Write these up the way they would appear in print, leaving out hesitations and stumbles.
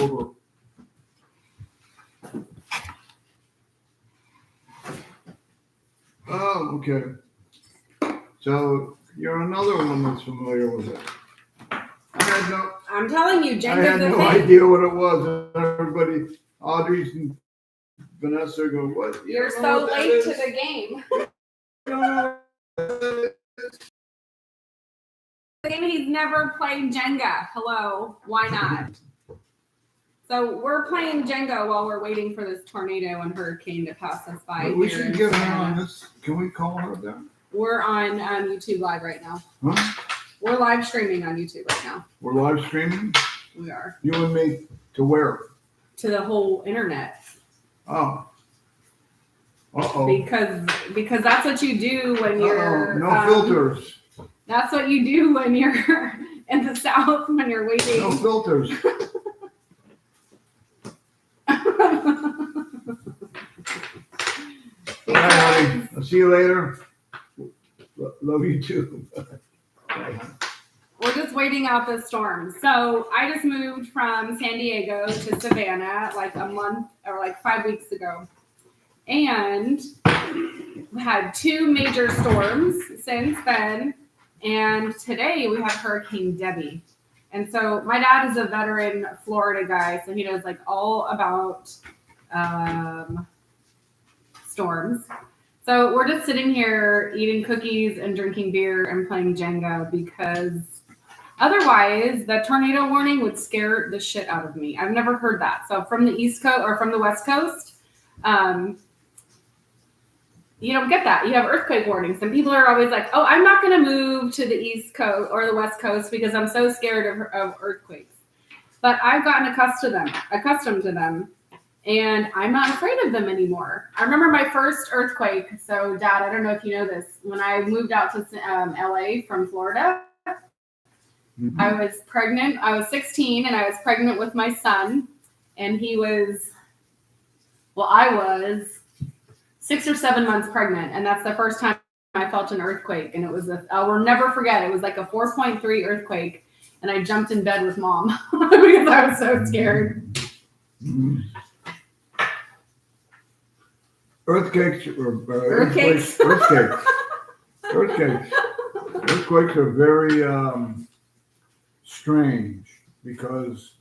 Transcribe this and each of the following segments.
over. Oh, okay. So you're another one that's familiar with it. I'm telling you, Jenga's I had no idea what it was. Everybody, Audrey's and Vanessa go, what? You're so late to the game. He's never played Jenga. Hello, why not? So we're playing Jenga while we're waiting for this tornado and hurricane to pass us by. We should get her on this. Can we call her down? We're on YouTube Live right now. Huh? We're live streaming on YouTube right now. We're live streaming? We are. You and me to where? To the whole internet. Oh. Uh-oh. Because that's what you do when you're... No filters. That's what you do when you're in the South, when you're waiting. No filters. Bye, honey. I'll see you later. Love you too. Bye. We're just waiting out the storm. So I just moved from San Diego to Savannah like a month or like 5 weeks ago. And we had 2 major storms since then. And today we have Hurricane Debby. And so my dad is a veteran Florida guy, so he knows like all about storms. So we're just sitting here eating cookies and drinking beer and playing Jenga because otherwise the tornado warning would scare the shit out of me. I've never heard that. So from the East Coast or from the West Coast, you don't get that. You have earthquake warnings. And people are always like, oh, I'm not going to move to the East Coast or the West Coast because I'm so scared of earthquakes. But I've gotten accustomed to them. And I'm not afraid of them anymore. I remember my first earthquake. So, Dad, I don't know if you know this. When I moved out to LA from Florida, I was pregnant. I was 16 and I was pregnant with my son. And I was 6 or 7 months pregnant. And that's the first time I felt an earthquake. And I will never forget. It was like a 4.3 earthquake. And I jumped in bed with Mom because I was so scared. Mm-hmm. Earthquakes are very strange because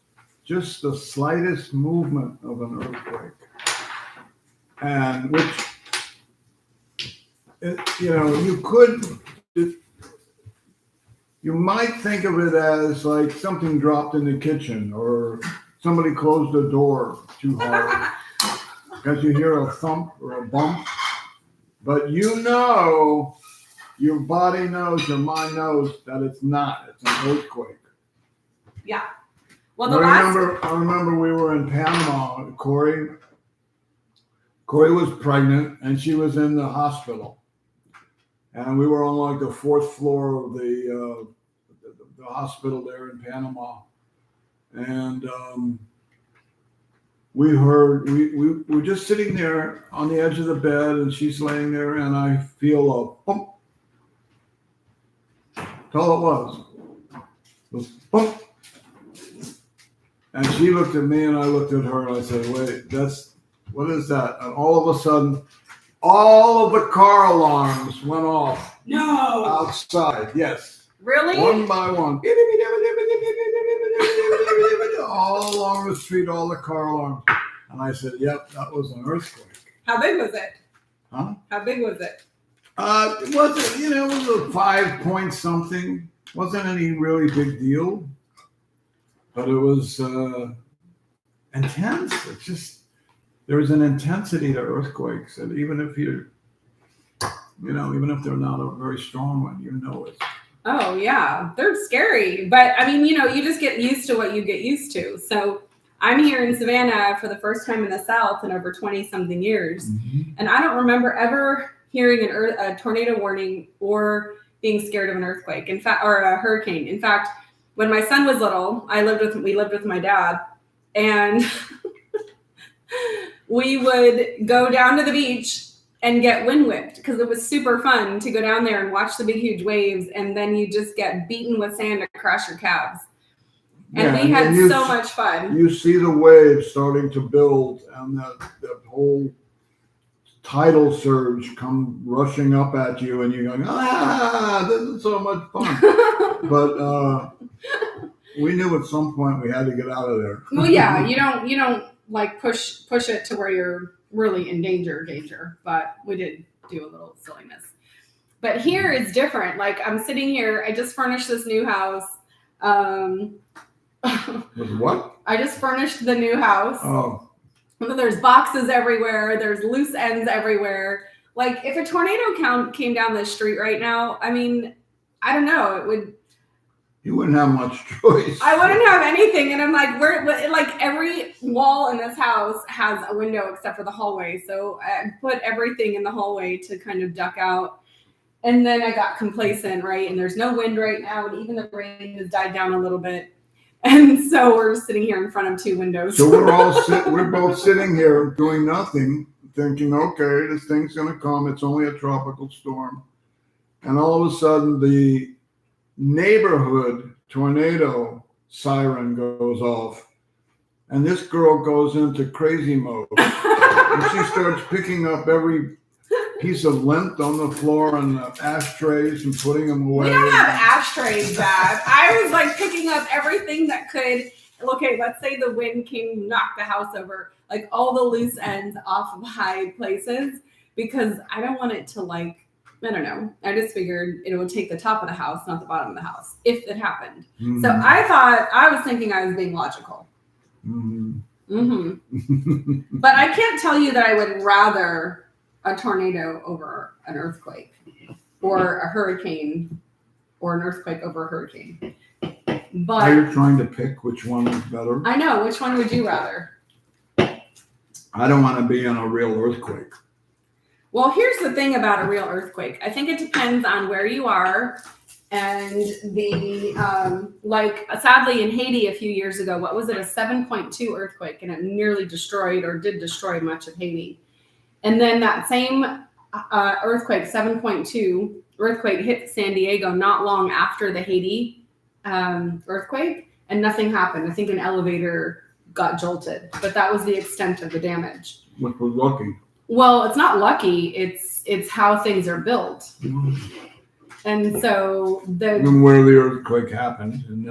just the slightest movement of an earthquake, and you might think of it as like something dropped in the kitchen or somebody closed the door too hard. Because you hear a thump or a bump, but your body knows, your mind knows that it's not. It's an earthquake. Yeah. Well, I remember we were in Panama. Corey was pregnant and she was in the hospital, and we were on like the 4th floor of the hospital there in Panama, and. We were just sitting there on the edge of the bed, and she's laying there, and I feel a bump. That's all it was. It was bump. And she looked at me, and I looked at her, and I said, wait, what is that? And all of a sudden, all of the car alarms went off. No. Outside, yes. Really? One by one. All along the street, all the car alarms. And I said, yep, that was an earthquake. How big was it? Huh? How big was it? It was a 5 point something. Wasn't any really big deal. But it was intense. It's just, there was an intensity to earthquakes. And even if even if they're not a very strong one, it. Oh, yeah. They're scary. But, I mean, you just get used to what you get used to. So I'm here in Savannah for the first time in the South in over 20-something years. Mm-hmm. And I don't remember ever hearing a tornado warning or being scared of an earthquake, or a hurricane. In fact, when my son was little, we lived with my dad. And we would go down to the beach and get wind whipped because it was super fun to go down there and watch the big, huge waves. And then you just get beaten with sand to crash your calves. And Yeah, we had you so much fun. You see the waves starting to build, and that whole tidal surge come rushing up at you, and you're going, this is so much fun. But we knew at some point we had to get out of there. Well, yeah, you don't like push it to where you're really in danger, but we did do a little silliness. But here it's different. Like I'm sitting here, I just furnished this new house. With what? I just furnished the new house. Oh. There's boxes everywhere. There's loose ends everywhere. Like if a tornado came down the street right now, I mean, I don't know. It would. You wouldn't have much choice. I wouldn't have anything, and I'm like, like every wall in this house has a window except for the hallway. So I put everything in the hallway to kind of duck out. And then I got complacent, right? And there's no wind right now, and even the rain has died down a little bit. And so we're sitting here in front of two windows. So we're both sitting here doing nothing, thinking, okay, this thing's going to come. It's only a tropical storm. And all of a sudden, the neighborhood tornado siren goes off. And this girl goes into crazy mode. And she starts picking up every piece of lint on the floor and the ashtrays and putting them away. We don't have ashtrays, Dad. I was like picking up everything that could. Okay, let's say the wind came, knocked the house over, like all the loose ends off of high places, because I don't want it to like, I don't know. I just figured it would take the top of the house, not the bottom of the house, if it happened. Mm-hmm. So I was thinking I was being logical. Mm-hmm. Mm-hmm. But I can't tell you that I would rather a tornado over an earthquake, or a hurricane, or an earthquake over a hurricane. But are you trying to pick which one is better? I know. Which one would you rather? I don't want to be in a real earthquake. Well, here's the thing about a real earthquake. I think it depends on where you are, and the like. Sadly, in Haiti a few years ago, what was it? A 7.2 earthquake, and it nearly destroyed, or did destroy, much of Haiti. And then that same earthquake, 7.2 earthquake, hit San Diego not long after the Haiti earthquake, and nothing happened. I think an elevator got jolted, but that was the extent of the damage. Which was lucky. Well, it's not lucky. It's how things are built. Mm-hmm. And so where the earthquake happened, and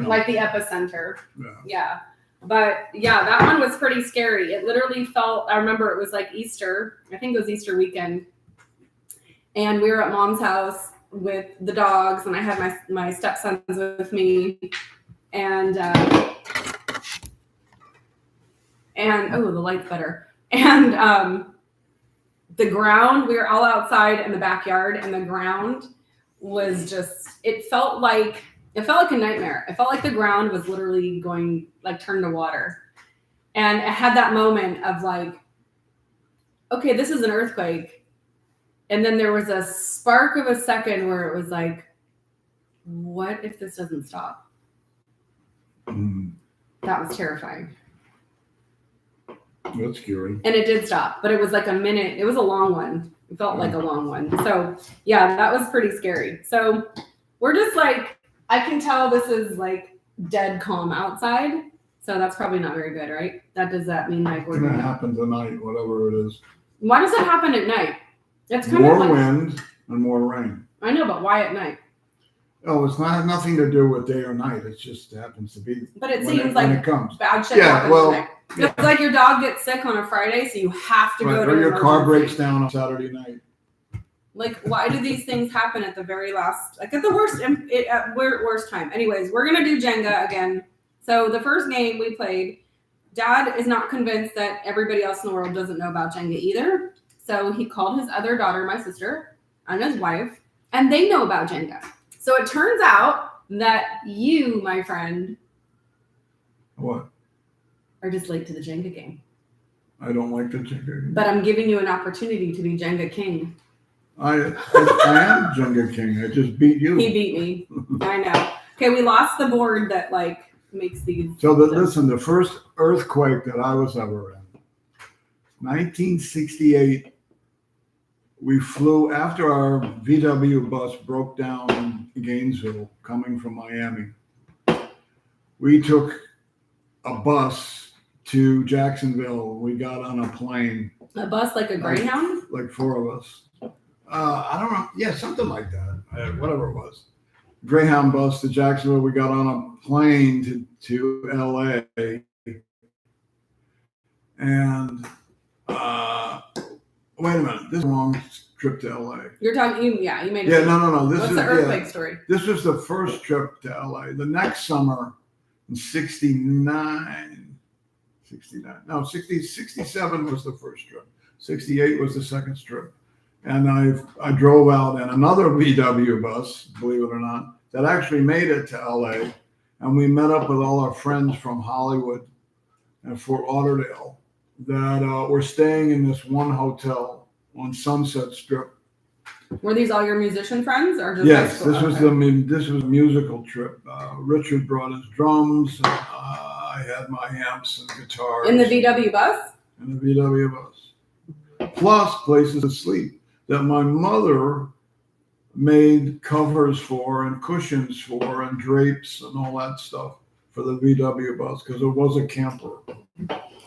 like the epicenter. Yeah. But yeah, that one was pretty scary. It literally felt, I remember it was like Easter. I think it was Easter weekend. And we were at Mom's house with the dogs, and I had my stepsons with me. And oh, the light's better. And the ground, we were all outside in the backyard, and the ground was just, it felt like a nightmare. It felt like the ground was literally going, like, turn to water. And I had that moment of like, okay, this is an earthquake. And then there was a spark of a second where it was like, what if this doesn't stop? Mm. That was terrifying. That's scary. And it did stop, but it was like a minute. It was a long one. It felt like a long one. So yeah, that was pretty scary. So we're just like, I can tell this is like dead calm outside. So that's probably not very good, right? Does that mean like we're going to happen tonight, whatever it is? Why does it happen at night? It's kind more of like, wind and more rain. I know, but why at night? Oh, it's not nothing to do with day or night. It just happens to be. But it seems like when it comes. Bad shit happens tonight. Yeah. It's like your dog gets sick on a Friday, so you have to go to or your car breaks down on Saturday night. Like, why do these things happen at the very last, like at the worst time? Anyways, we're going to do Jenga again. So the first game we played, Dad is not convinced that everybody else in the world doesn't know about Jenga either. So he called his other daughter, my sister, and his wife, and they know about Jenga. So it turns out that you, my friend, what? Are just late to the Jenga game. I don't like the Jenga game. But I'm giving you an opportunity to be Jenga king. I am Jenga king. I just beat you. He beat me. I know. Okay, we lost the board that like makes these. So listen, the first earthquake that I was ever in, 1968, we flew after our VW bus broke down in Gainesville, coming from Miami. we took a bus to Jacksonville. We got on a plane. A bus like a Greyhound? Like 4 of us. I don't know. Yeah, something like that. Whatever it was. Greyhound bus to Jacksonville. We got on a plane to LA. And wait a minute. This is a long trip to LA. You're talking, you made it. Yeah, no. What's the earthquake story? This was the first trip to LA. The next summer in 67 was the first trip. 68 was the second trip. And I drove out in another VW bus, believe it or not, that actually made it to LA. And we met up with all our friends from Hollywood and Fort Lauderdale that were staying in this one hotel on Sunset Strip. Were these all your musician friends or just yes, this was a musical trip. Richard brought his drums. I had my amps and guitars. In the VW bus? In the VW bus. Plus places to sleep that my mother made covers for and cushions for and drapes and all that stuff for the VW bus because it was a camper.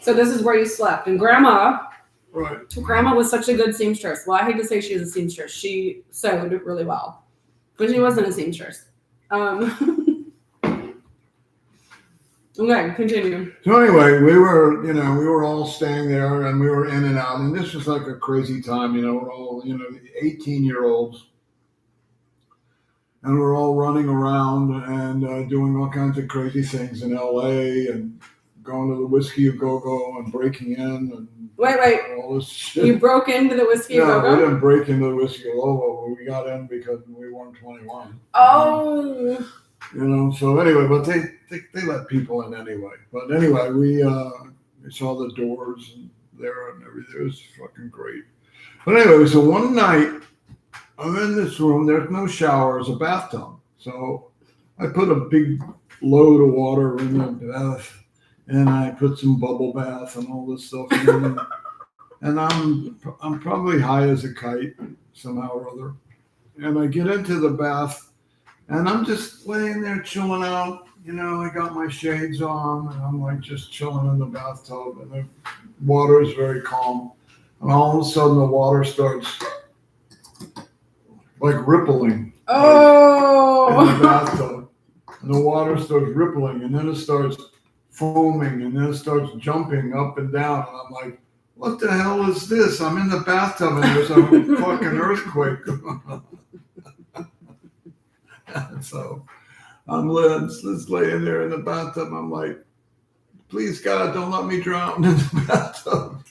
So this is where you slept. And Grandma was such a good seamstress. Well, I hate to say she was a seamstress. She sewed really well, but she wasn't a seamstress. Okay, continue. So anyway, we were all staying there and we were in and out. And this was like a crazy time, we're all, 18-year-olds. And we're all running around and doing all kinds of crazy things in LA and going to the Whiskey A Go-Go and breaking in and all this shit. You broke into the Whiskey A Go-Go? No, we didn't break into the Whiskey A Go-Go. We got in because we weren't 21. Oh. So anyway, but they let people in anyway. But anyway, we saw the doors and there and everything. It was fucking great. But anyway, so one night I'm in this room. There's no shower. It's a bathtub. So I put a big load of water in the bath and I put some bubble bath and all this stuff in. And I'm probably high as a kite somehow or other. And I get into the bath. And I'm just laying there chilling out. I got my shades on and I'm like just chilling in the bathtub and the water is very calm. And all of a sudden the water starts like rippling. Oh! In the bathtub. And the water starts rippling and then it starts foaming and then it starts jumping up and down. And I'm like, what the hell is this? I'm in the bathtub and there's a fucking earthquake. So I'm just laying there in the bathtub. I'm like, please God, don't let me drown in the bathtub.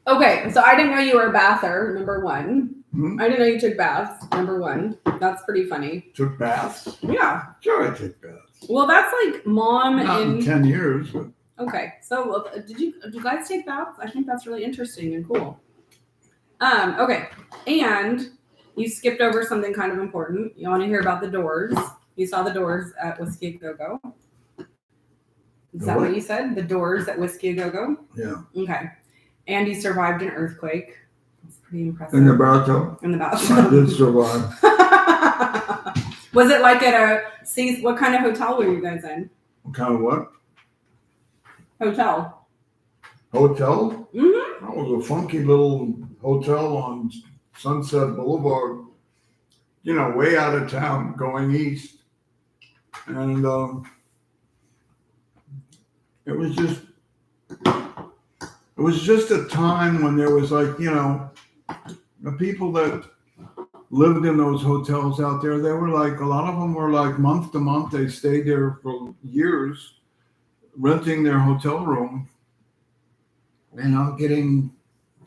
Okay, so I didn't know you were a bather, number one. Hmm? I didn't know you took baths, number one. That's pretty funny. Took baths? Yeah. Sure, I take baths. Well, that's like mom Not in 10 years. But... Okay, so do you guys take baths? I think that's really interesting and cool. Okay, and you skipped over something kind of important. You want to hear about the doors. You saw the doors at Whiskey A Go-Go. Is that what you said? The doors at Whiskey A Go-Go? Yeah. Okay. And you survived an earthquake. That's pretty impressive. In the bathtub? In the bathtub. I did survive. Was it like what kind of hotel were you guys in? What kind of what? Hotel. Hotel? Mm-hmm. That was a funky little hotel on Sunset Boulevard, way out of town going east. And it was just a time when there was like, the people that lived in those hotels out there, they were like, a lot of them were like month to month. They stayed there for years, renting their hotel room, getting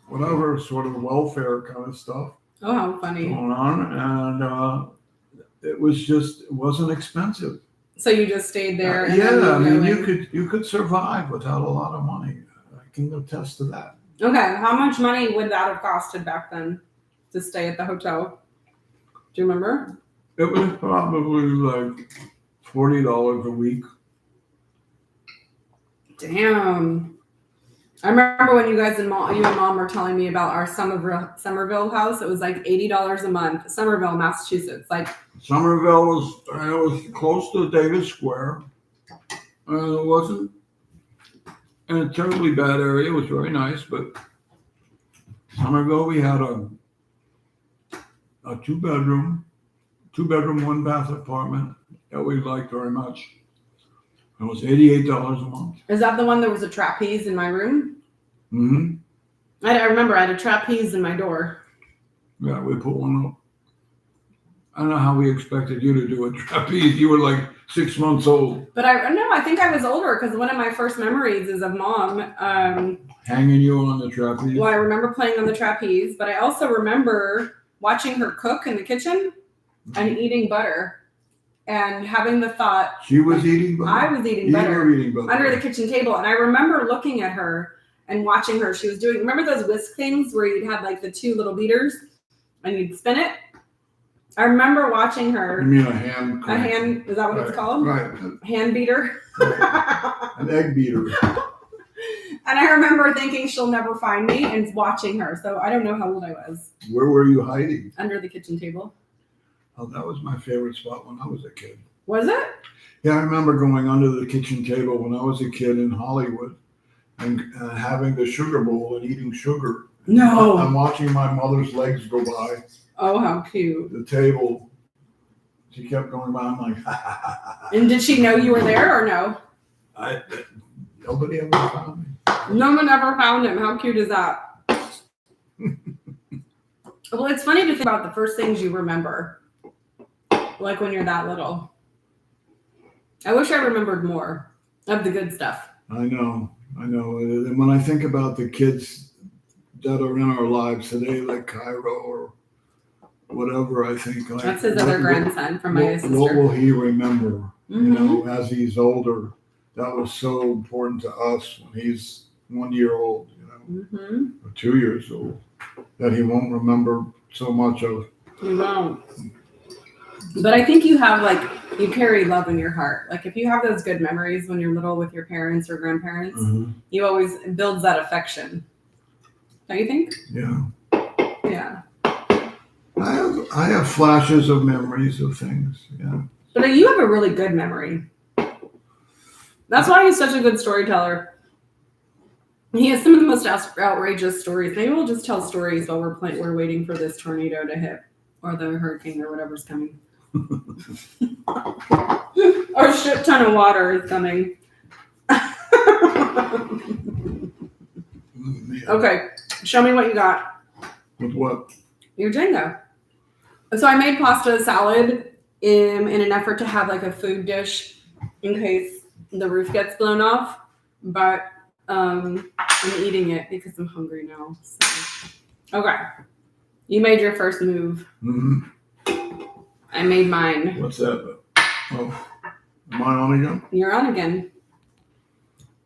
whatever sort of welfare kind of stuff. Oh, how funny. Going on. And it wasn't expensive. So you just stayed there? You could survive without a lot of money. I can attest to that. Okay, how much money would that have costed back then to stay at the hotel? Do you remember? It was probably like $40 a week. Damn. I remember when you and mom were telling me about our Somerville house. It was like $80 a month. Somerville, Massachusetts. Like Somerville was close to Davis Square. It wasn't in a terribly bad area. It was very nice, but Somerville, we had a two bedroom, 1 bath apartment that we liked very much. It was $88 a month. Is that the one that was a trapeze in my room? Mm-hmm. I remember I had a trapeze in my door. Yeah, we put one up. I don't know how we expected you to do a trapeze. You were like 6 months old. But I think I was older because one of my first memories is of Mom. Hanging you on the trapeze? Well, I remember playing on the trapeze, but I also remember watching her cook in the kitchen and eating butter and having the thought. She was eating butter? I was eating butter. You were eating butter. Under the kitchen table. And I remember looking at her and watching her. She was doing, remember those whisk things where you'd have like the 2 little beaters and you'd spin it? I remember watching her. You mean a hand? A hand, is that what it's called? Right. Hand beater. Right. An egg beater. And I remember thinking she'll never find me and watching her. So I don't know how old I was. Where were you hiding? Under the kitchen table. Oh, that was my favorite spot when I was a kid. Was it? Yeah, I remember going under the kitchen table when I was a kid in Hollywood and having the sugar bowl and eating sugar. No. I'm watching my mother's legs go by. Oh, how cute. The table. She kept going by. I'm like, ha, ha, ha, ha. And did she know you were there or no? Nobody ever found me. No one ever found him. How cute is that? Well, it's funny to think about the first things you remember. Like when you're that little. I wish I remembered more of the good stuff. I know. And when I think about the kids that are in our lives today, like Cairo or whatever, I think. Like, that's his other grandson from my sister. What will he remember? Mm-hmm. You know, as he's older. That was so important to us when he's 1 year old, you know, mm-hmm. or 2 years old, that he won't remember so much of. He won't. But I think you carry love in your heart. Like if you have those good memories when you're little with your parents or grandparents, Mm-hmm. you always, it builds that affection. Don't you think? Yeah. Yeah. I have flashes of memories of things. Yeah. But you have a really good memory. That's why he's such a good storyteller. He has some of the most outrageous stories. Maybe we'll just tell stories while we're waiting for this tornado to hit or the hurricane or whatever's coming. Or a shit ton of water is coming. Okay, show me what you got. With what? Your Jenga. So I made pasta salad in an effort to have like a food dish in case the roof gets blown off, but I'm eating it because I'm hungry now. So. Okay, you made your first move. Mm-hmm. I made mine. What's that? Oh, am I on again? You're on again.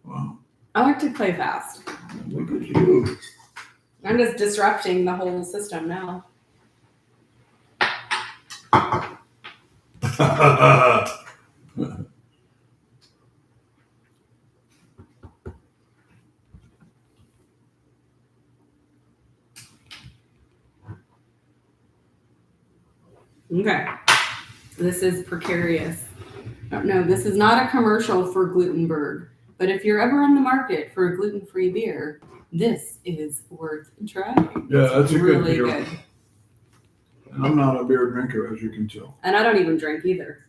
Wow. I like to play fast. Look at you. I'm just disrupting the whole system now. Okay. This is precarious. No, this is not a commercial for Glutenberg. But if you're ever on the market for a gluten-free beer, this is worth trying. Yeah, that's a really good beer. Good. And I'm not a beer drinker, as you can tell. And I don't even drink either.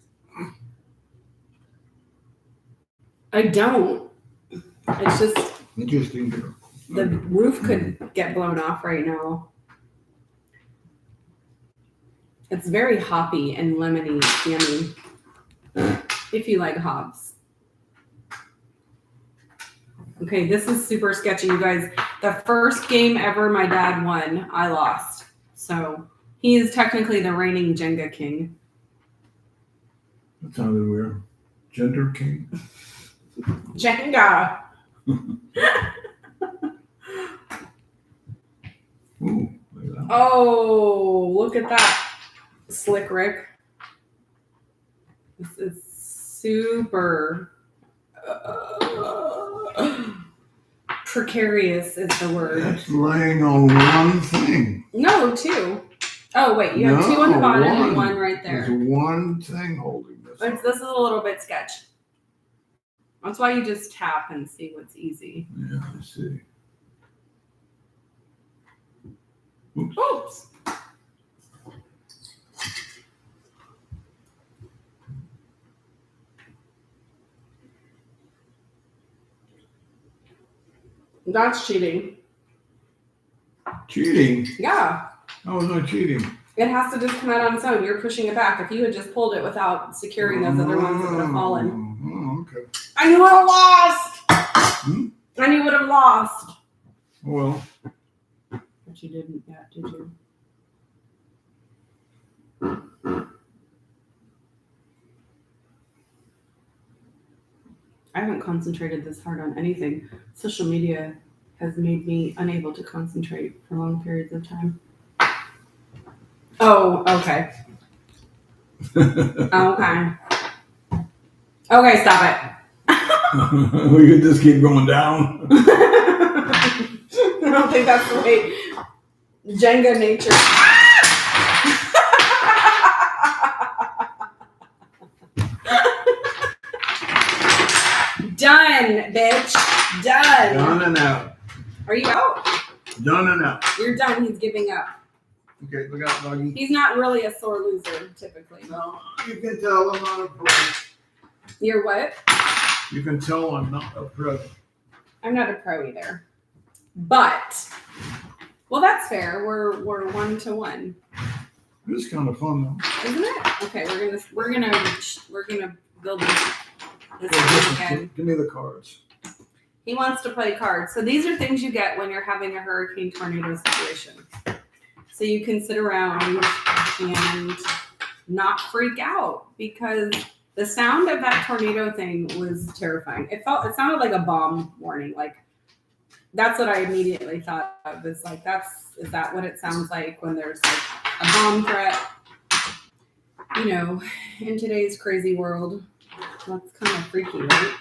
I don't. It's just interesting beer. The roof could get blown off right now. It's very hoppy and lemony, yummy. If you like hops. Okay, this is super sketchy, you guys. The first game ever my dad won, I lost. So he is technically the reigning Jenga king. That sounded weird. Gender king? Jenga. Ooh, look at that. Oh, look at that. Slick Rick. This is super precarious is the word. That's laying on one thing. No, two. Oh, wait. You have two on the bottom and one right there. There's one thing holding this. This is a little bit sketch. That's why you just tap and see what's easy. Yeah, I see. Oops. Oops. That's cheating. Cheating? Yeah. I was not cheating. It has to just come out on its own. You're pushing it back. If you had just pulled it without securing those other ones, it would have fallen. Oh, okay. And you would have lost. Hmm? And you would have lost. Well, But you didn't yet, did you? I haven't concentrated this hard on anything. Social media has made me unable to concentrate for long periods of time. Oh, okay. Okay. Okay, stop it. we could just keep going down. I don't think that's the way Jenga nature. Done, bitch. Done. Done and out. Are you out? Done and out. You're done. He's giving up. Okay, look out, doggy. He's not really a sore loser, typically. No, you can tell I'm not a pro. You're what? You can tell I'm not a pro. I'm not a pro either. But, well, that's fair. We're 1-1, This is kind of fun though. isn't it? Okay, we're gonna build this Hey, again. give me the cards. He wants to play cards. So these are things you get when you're having a hurricane tornado situation. So you can sit around and not freak out because the sound of that tornado thing was terrifying. It sounded like a bomb warning. Like that's what I immediately thought of. Is like is that what it sounds like when there's like a bomb threat? You know, in today's crazy world, that's kind of freaky, right?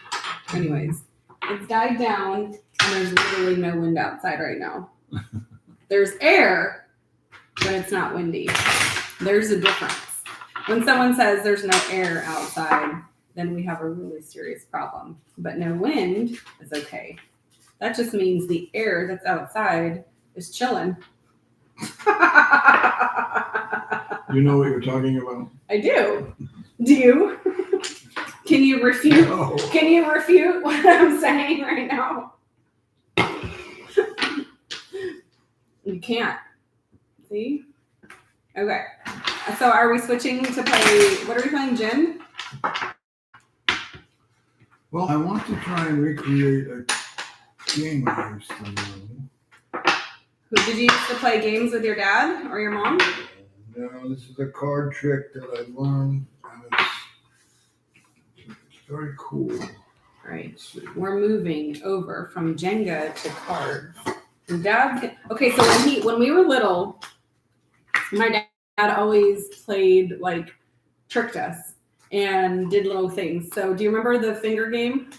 Anyways, it's died down and there's literally no wind outside right now. There's air, but it's not windy. There's a difference. When someone says there's no air outside, then we have a really serious problem. But no wind is okay. That just means the air that's outside is chilling. You know what you're talking about? I do. Do you? Can you refute? No. Can you refute what I'm saying right now? You can't. See? Okay. So are we switching to play, what are we playing, Gin? Well, I want to try and recreate a game I used to know. Did you used to play games with your dad or your mom? No, this is a card trick that I learned, and it's very cool. Right. Let's see. We're moving over from Jenga to cards. And Dad's okay. So when we were little, my dad always played like tricked us and did little things. So do you remember the finger game?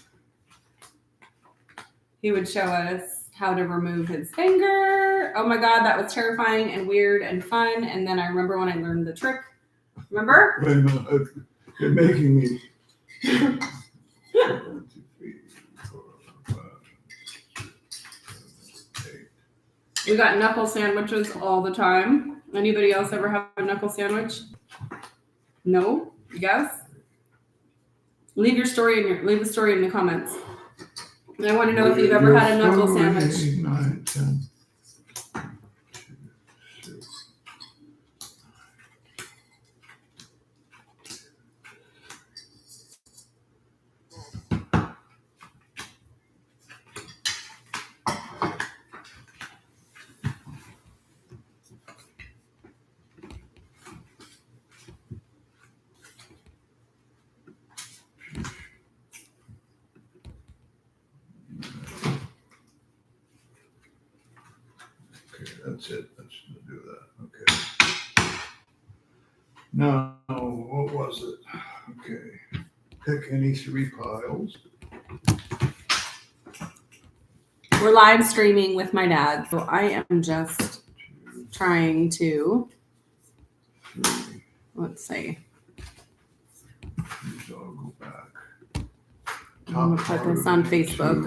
He would show us how to remove his finger. Oh my God, that was terrifying and weird and fun. And then I remember when I learned the trick. Remember? Wait a minute, you're making me. 1, 2, 3, 4, 5, 6, 7, 8. We got knuckle sandwiches all the time. Anybody else ever have a knuckle sandwich? No? Yes? Leave the story in the comments. And I want to know if you've ever had a knuckle sandwich. 8, 9, 10. 2, 6. Okay, that's it. Let's do that. Okay. Now, what was it? Okay. Pick any 3 piles. We're live streaming with my dad, so I am just 2, trying to, 3. let's see. These all go back. I'm gonna put this on Facebook.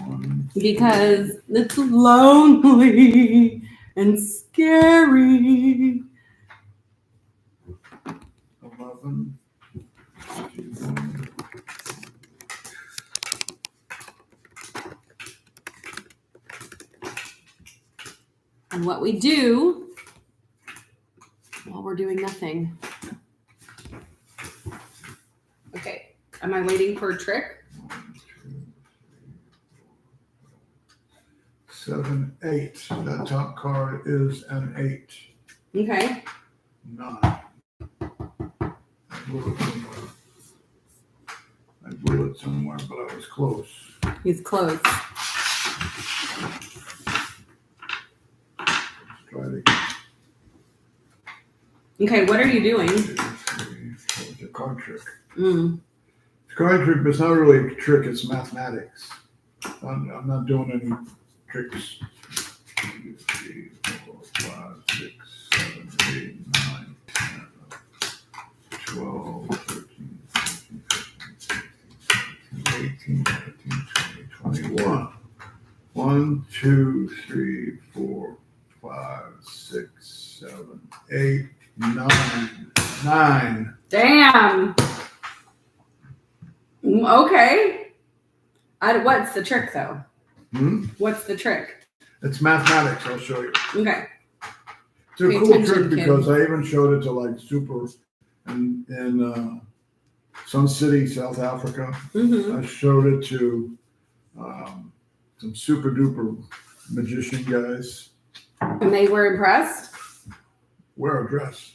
1, Because it's lonely and scary. 11, 51. And what we do while we're doing nothing. Okay, am I waiting for a trick? 7, 8. That top card is an 8. Okay. 9. I blew it somewhere, but I was close. He's close. Let's try it again. Okay, what are you doing? 2, 3, 4. It's a card trick. Mm. It's a card trick, but it's not really a trick. It's mathematics. I'm not doing any tricks. 2, 3, 4, 5, 6, 7, 8, 9, 10, 12, 13, 14, 15, 16, 17, 18, 19, 20, 21. 1, 2, 3, 4, 5, 6, 7, 8, 9. 9. Damn. Okay. What's the trick though? What's the trick? It's mathematics. I'll show you. Okay. It's a Pay cool attention, trick because kids. I even showed it to like Super in Sun City, South Africa. Mm-hmm. I showed it to some super duper magician guys. And they were impressed? Wear a dress.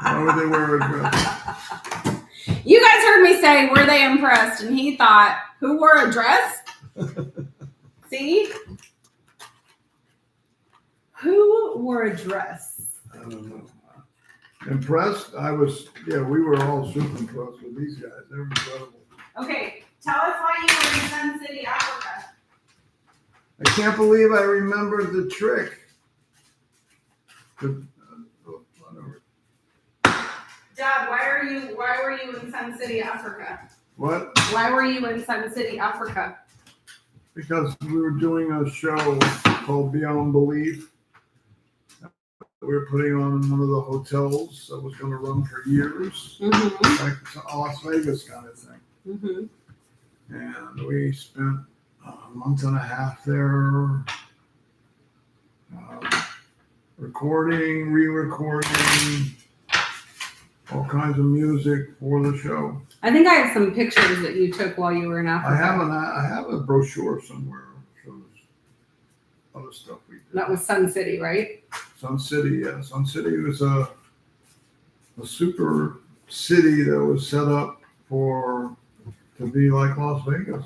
Why would they wear a dress? You guys heard me say, were they impressed? And he thought, who wore a dress? See? Who wore a dress? I don't know. Impressed? I was, yeah, we were all super impressed with these guys. They're incredible. Okay, tell us why you were in Sun City, Africa. I can't believe I remembered the trick. Whatever. Dad, why were you in Sun City, Africa? What? Why were you in Sun City, Africa? Because we were doing a show called Beyond Belief. We were putting on in one of the hotels that was going to run for years, Mm-hmm. like a Las Vegas kind of thing. Mm-hmm. And we spent a month and a half there, recording, re-recording, all kinds of music for the show. I think I have some pictures that you took while you were in Africa. I have a brochure somewhere that shows other stuff we did. That was Sun City, right? Sun City, yeah. Sun City was a super city that was set up to be like Las Vegas,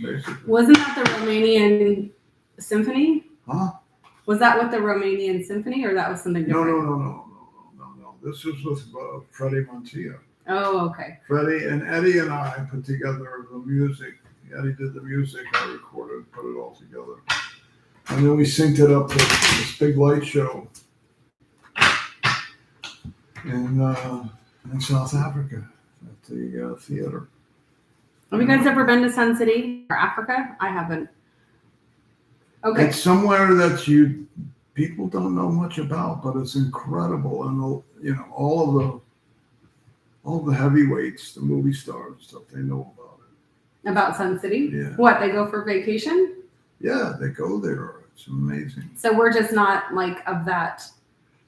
basically. Wasn't that the Romanian Symphony? Huh? Was that with the Romanian Symphony, or that was something different? No. This was with Freddie Montilla. Oh, okay. Freddie and Eddie and I put together the music. Eddie did the music, I recorded, put it all together. And then we synced it up to this big light show in South Africa at the theater. Have you guys ever been to Sun City or Africa? I haven't. Okay. It's somewhere that people don't know much about, but it's incredible. And all the heavyweights, the movie stars and stuff, they know about it. About Sun City? Yeah. What, they go for vacation? Yeah, they go there. It's amazing. So we're just not like of that.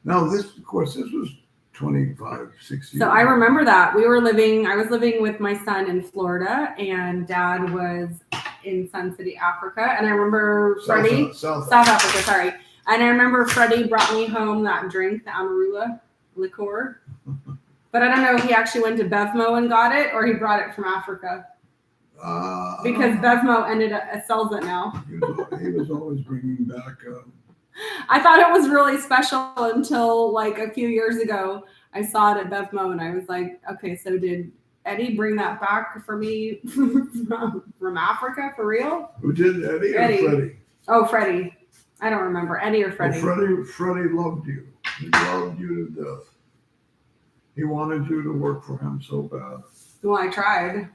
No, this was 25, 60 years. So I remember that. I was living with my son in Florida, and Dad was in Sun City, Africa. And I remember Freddie, South Africa, sorry. And I remember Freddie brought me home that drink, the Amarula liqueur. But I don't know if he actually went to Bevmo and got it, or he brought it from Africa. Because Bevmo sells it now. He was always bringing back. I thought it was really special until like a few years ago. I saw it at Bevmo and I was like, okay, so did Eddie bring that back for me from Africa for real? Who did, Eddie or Freddie? Oh, Freddie. I don't remember. Eddie or Freddie? Freddie loved you. He loved you to death. He wanted you to work for him so bad. Well, I tried.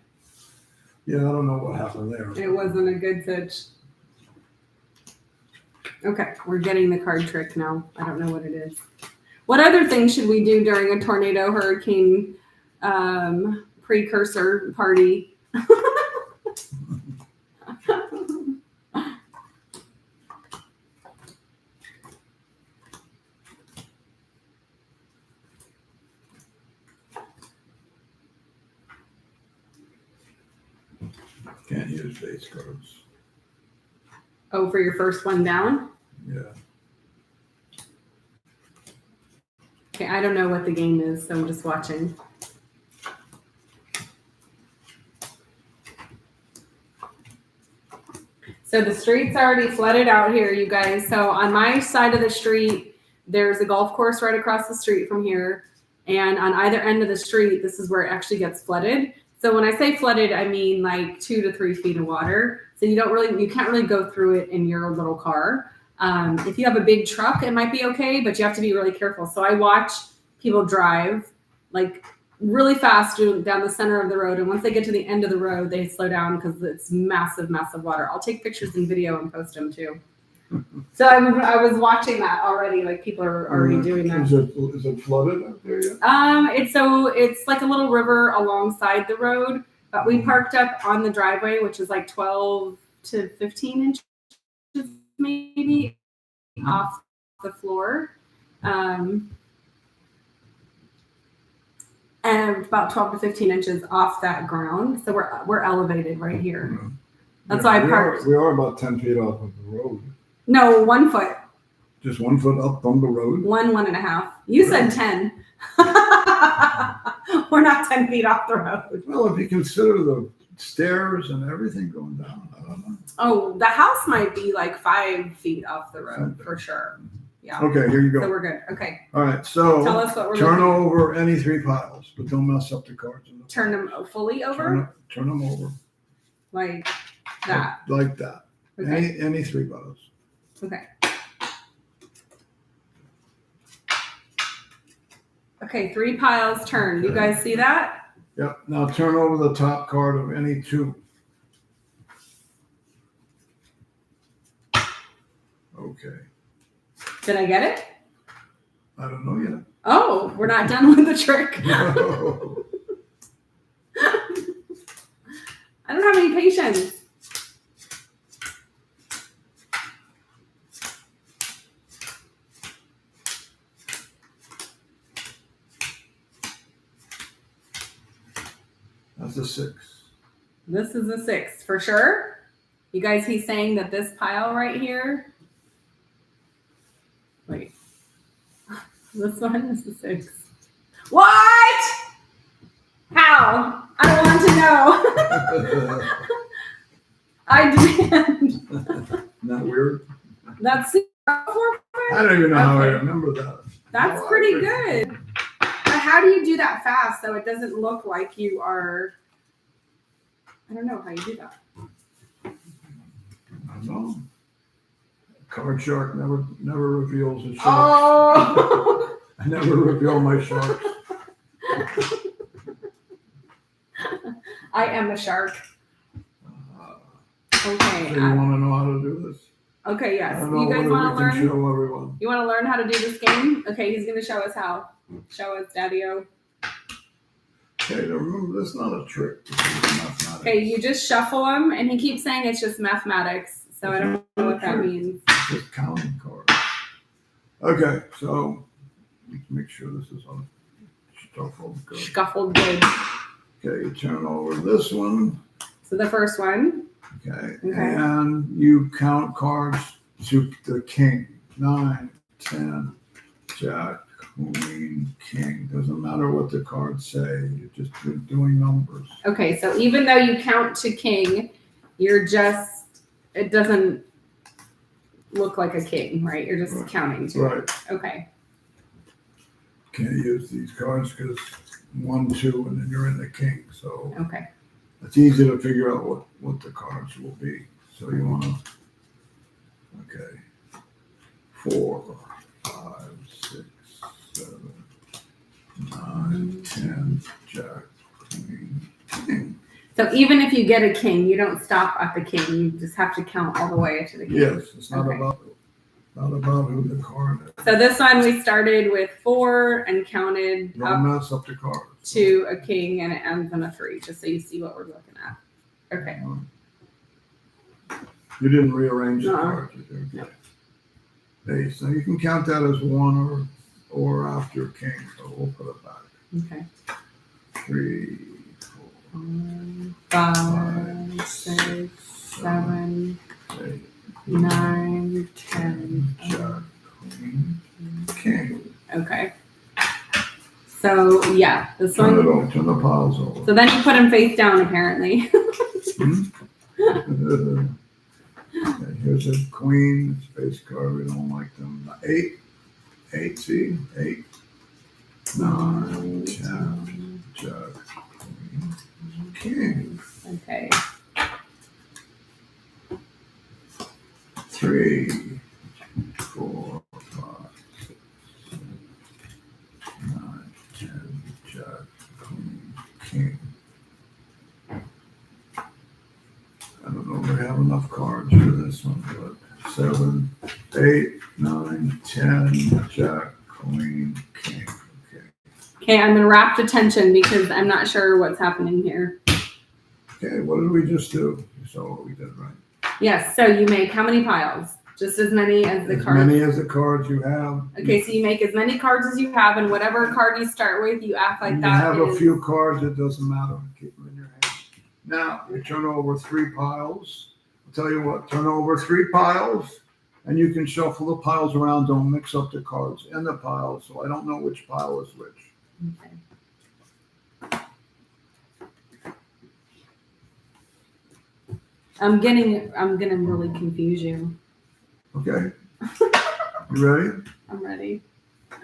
Yeah, I don't know what happened there. It wasn't a good pitch. Okay, we're getting the card trick now. I don't know what it is. What other things should we do during a tornado hurricane precursor party? Can't use base cards. Oh, for your first one down? Yeah. Okay, I don't know what the game is, so I'm just watching. So the street's already flooded out here, you guys. So on my side of the street, there's a golf course right across the street from here. And on either end of the street, this is where it actually gets flooded. So when I say flooded, I mean like 2 to 3 feet of water. So you can't really go through it in your little car. If you have a big truck, it might be okay, but you have to be really careful. So I watch people drive like really fast down the center of the road. And once they get to the end of the road, they slow down because it's massive, massive water. I'll take pictures and video and post them too. So I was watching that already. Like people are already doing that. Is it flooded out there yet? It's like a little river alongside the road, but we parked up on the driveway, which is like 12 to 15 inches maybe off the floor. And about 12 to 15 inches off that ground. So we're elevated right here. Mm-hmm. That's why I parked. We are about 10 feet off of the road. No, 1 foot. Just 1 foot up from the road? 1.5. You said 10. We're not 10 feet off the road. Well, if you consider the stairs and everything going down, I don't know. Oh, the house might be like 5 feet off the road for sure. Yeah. Okay, here you go. So we're good. Okay. All right, so Tell us what we're turn looking at. over any 3 piles, but don't mess up the cards. In the Turn them fully over? Turn them over. Like that. Like that. Okay. Any 3 piles. Okay. Okay, 3 piles turned. You guys see that? Yep. Now turn over the top card of any 2. Okay. Did I get it? I don't know yet. Oh, we're not done with the trick. No. I don't have any patience. That's a 6. This is a 6 for sure. You guys, he's saying that this pile right here. Wait. This one is a 6. What? How? I want to know. I demand. Not weird? That's I don't even know how I Okay. remember that. That's No, pretty I- good. But how do you do that fast so it doesn't look like you are? I don't know how you do that. I don't know. Card shark never reveals his shark. Oh. I never reveal my sharks. I am a shark. So Okay. you want to know how to do this? Okay. I Yes. don't know You guys whether want we to can learn? show everyone. You want to learn how to do this game? Okay. He's going to show us how. Show us, Daddy-O. Okay, now remember, that's not a trick. This is mathematics. Okay. You just shuffle them, and he keeps saying it's just mathematics. So I don't know what that means. It's just counting cards. Okay, so let's make sure this is on shuffled good. Scuffled good. Okay, you turn over this one. So the first one. Okay, Okay. and you count cards to the king. 9, 10, Jack, Queen, King. Doesn't matter what the cards say. You're just doing numbers. Okay. So even though you count to king, it doesn't look like a king, right? You're just Right. counting to Right. it. Okay. Can't use these cards because 1, 2, and then you're in the king. So Okay. it's easy to figure out what the cards will be. So you want to, okay, 4, 5, 6, 7, 9, 10, Jack, Queen, King. So even if you get a king, you don't stop at the king. You just have to count all the way to the king. Yes, it's not Okay. about who the card is. So this one we started with 4 and counted Don't up mess up the cards. to a king, and it ends on a 3, just so you see what we're looking at. Okay. You didn't rearrange the No. cards. You did. Okay. Hey, so you can count that as 1 or after king. So we'll put it back. Okay. 3, 4, 5, 6, 7, 8, 9, 10. Jack, Queen, King. Okay. So yeah, this Turn it one. over. Turn the piles over. So then you put him face down, apparently. Okay, here's a queen, space card. We don't like them. 8, see? 8, 9, 10, Jack, Queen, King. Okay. 3, 4, 5, 6, 7, 9, 10, Jack, Queen, King. I don't know if we have enough cards for this one, but 7, 8, 9, 10, Jack, Queen, King. Okay. Okay, I'm in rapt attention because I'm not sure what's happening here. Okay, what did we just do? You saw what we did, right? Yes, so you make how many piles? Just as many as the As cards. many as the cards you have. Okay, so you make as many cards as you have, and whatever card you start with, you act like You that have a is- few cards, it doesn't matter. Keep them in your hand. Now, you turn over 3 piles. I'll tell you what, turn over 3 piles, and you can shuffle the piles around. Don't mix up the cards in the piles, so I don't know which pile is which. Okay. I'm gonna really confuse you. Okay? You ready? I'm ready.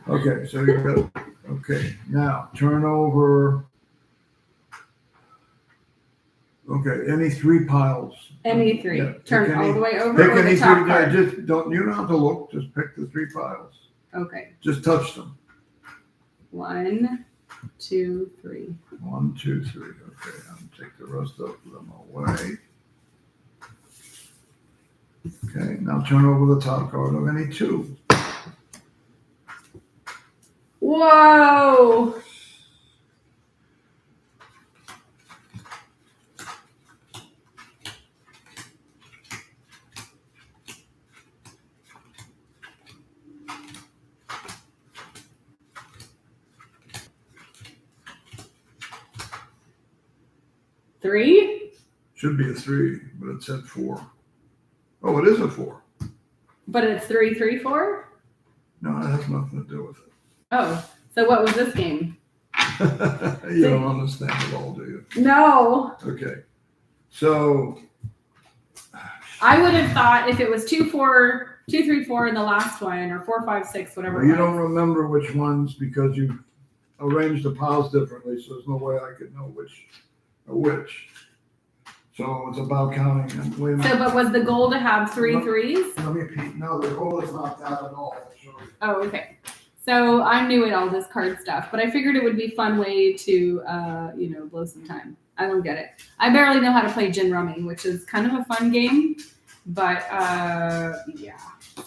Okay, so you got, okay, now turn over, okay, any 3 piles. Any 3. Yeah, Turn pick all any- the way over Pick or any the top 3, card? just don't, you don't have to look, just pick the 3 piles. Okay. Just touch them. 1, 2, 3. 1, 2, 3. Okay, I'll take the rest of them away. Okay, now turn over the top card of any 2. Whoa! Three? Should be a 3, but it said 4. Oh, it is a 4. But it's 3, 3, 4? No, that has nothing to do with Oh, so what was this game? it. You don't understand it all, do you? No. Okay, so I would have thought if it was 2, 4, 2, 3, 4 in the last one, or 4, 5, 6, whatever. you it don't was. remember which ones because you arranged the piles differently, so there's no way I could know which are which. So it's about counting them. Wait a minute. So, but was the goal to have 3 No. 3s? Let me peek. No, the goal is not that at all. Sure. Oh, okay. So I'm new at all this card stuff, but I figured it would be a fun way to, blow some time. I don't get it. I barely know how to play gin rummy, which is kind of a fun game, but yeah.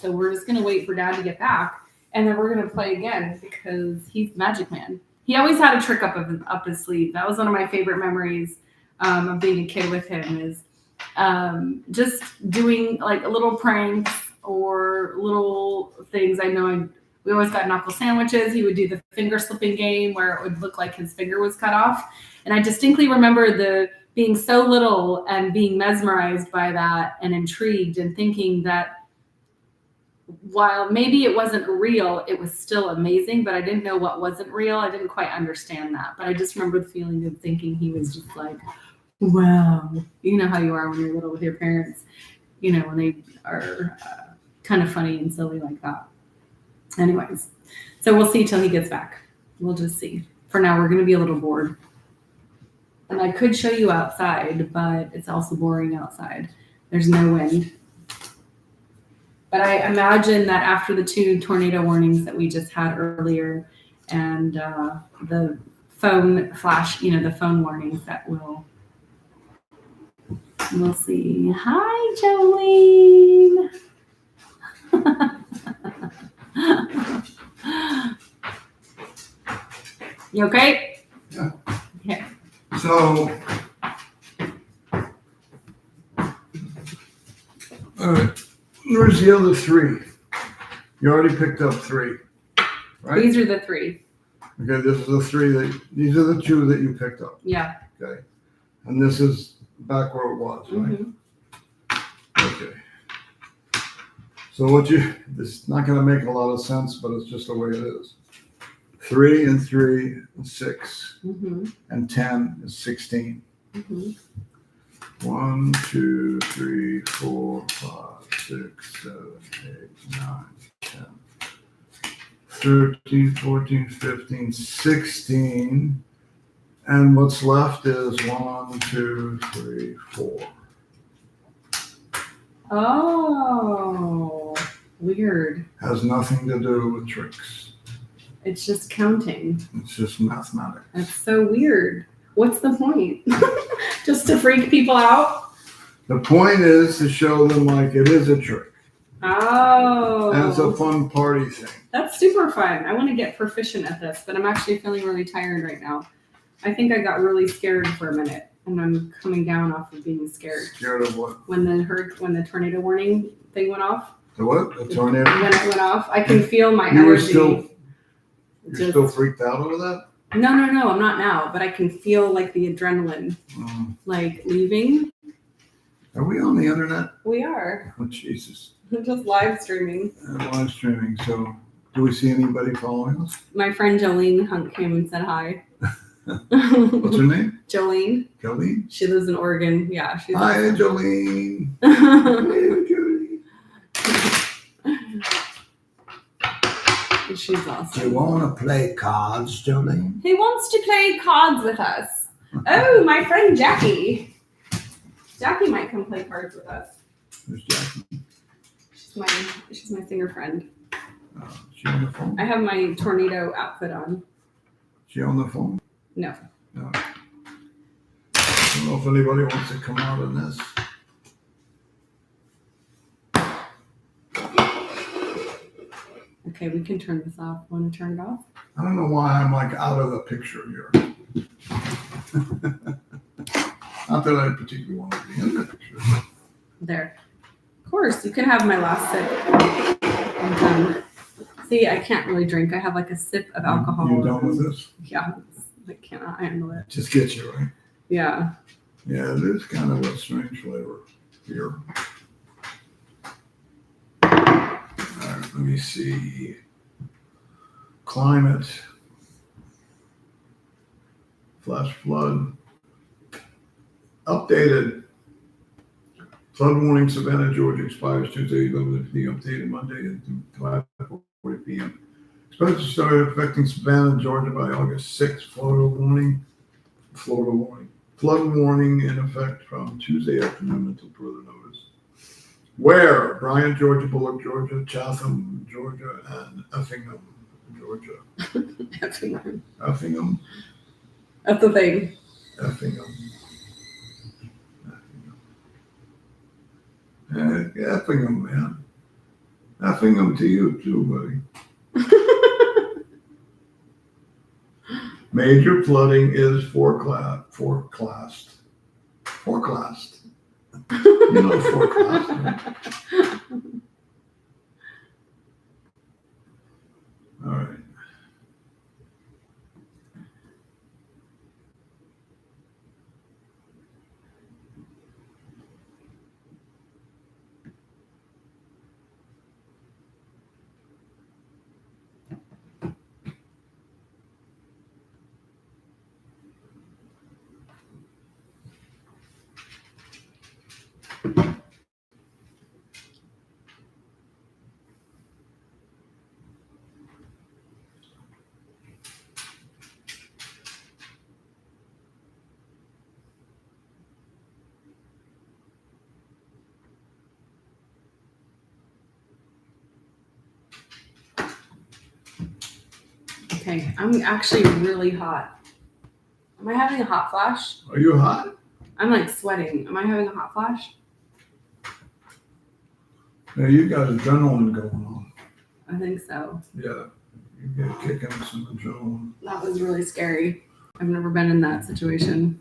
So we're just gonna wait for Dad to get back, and then we're gonna play again because he's Magic Man. He always had a trick up his sleeve. That was one of my favorite memories of being a kid with him. Is just doing like little pranks or little things. We always got knuckle sandwiches. He would do the finger slipping game where it would look like his finger was cut off. And I distinctly remember being so little and being mesmerized by that and intrigued and thinking that while maybe it wasn't real, it was still amazing, but I didn't know what wasn't real. I didn't quite understand that. But I just remember the feeling of thinking he was just like, wow. You know how you are when you're little with your parents, when they are kind of funny and silly like that. Anyways, so we'll see till he gets back. We'll just see. For now, we're going to be a little bored. And I could show you outside, but it's also boring outside. There's no wind. But I imagine that after the 2 tornado warnings that we just had earlier, and the phone flash, the phone warnings that we'll see. Hi, Jolene. You okay? Yeah. Okay. So, all right. Where's the other 3? You already picked up 3, right? These are the 3. Okay, this is the 3 these are the 2 that you picked up. Yeah. Okay. And this is back where it was, right? Mm-hmm. Okay. So this is not going to make a lot of sense, but it's just the way it is. 3 and 3 and 6 Mm-hmm. and 10 is 16. Mm-hmm. 1, 2, 3, 4, 5, 6, 7, 8, 9, 10, 13, 14, 15, 16. And what's left is 1, 2, 3, 4. Oh, weird. Has nothing to do with tricks. It's just counting. It's just mathematics. That's so weird. What's the point? Just to freak people out? The point is to show them like it is a trick. Oh. And it's a fun party thing. That's super fun. I want to get proficient at this, but I'm actually feeling really tired right now. I think I got really scared for a minute, and I'm coming down off of being scared. Scared of what? When the tornado warning thing went off. The what? The tornado? When it went off, I can feel my You were energy. You're still freaked out over that? No, I'm not now, but I can feel like the adrenaline like leaving. Are we on the internet? We are. Oh, Jesus. Just live streaming. Live streaming. So, do we see anybody following us? My friend Jolene Hunt came and said hi. What's her name? Jolene. Jolene? She lives in Oregon. Yeah. She's Hi, awesome. Jolene. Hi, Jolene. She's awesome. Do you want to play cards, Jolene? He wants to play cards with us. Oh, my friend Jackie. Jackie might come play cards with us. Who's Jackie? She's my singer friend. She on the phone? I have my tornado outfit on. She on the phone? No. No. I don't know if anybody wants to come out in this. Okay, we can turn this off. Want to turn it off? I don't know why I'm like out of the picture here. Not that I particularly want to be in the picture. There. Of course, you can have my last sip. I'm done. See, I can't really drink. I have like a sip of alcohol. You done with this? Yeah, I cannot handle it. Just gets you, right? Yeah. Yeah, it is kind of a strange flavor here. All right, let me see. Climate. Flash flood. Updated. Flood warning, Savannah, Georgia expires Tuesday, but will be updated Monday at 5:40 p.m. Expected to start affecting Savannah, Georgia by August 6th. Florida warning. Flood warning in effect from Tuesday afternoon until further notice. Where? Bryant, Georgia, Bullock, Georgia, Chatham, Georgia, and Effingham, Georgia. Effingham? That's the thing. Effingham. Effingham, man. Effingham to you too, buddy. Major flooding is forecast. You know forecast. Right? All right. Okay, I'm actually really hot. Am I having a hot flash? Are you hot? I'm like sweating. Am I having a hot flash? Yeah, you got adrenaline going on. I think so. Yeah, you get a kick out of some adrenaline. That was really scary. I've never been in that situation.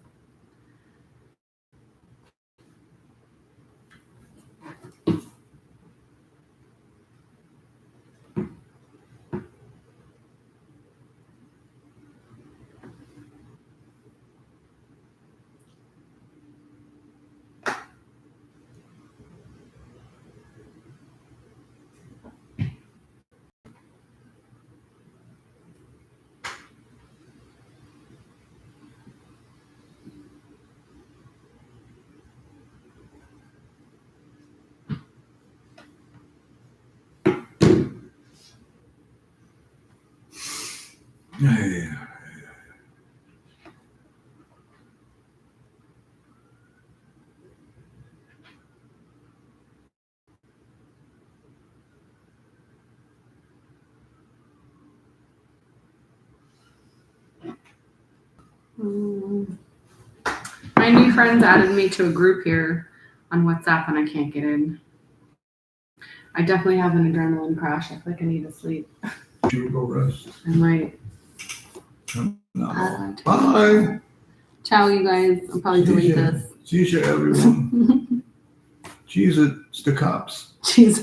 Yeah. My new friends added me to a group here on WhatsApp and I can't get in. I definitely have an adrenaline crash. I feel like I need to sleep. You go rest. I might. No. Bye. Ciao, you guys. I'll probably delete this. See you, everyone. Cheese it, the cops. Jesus.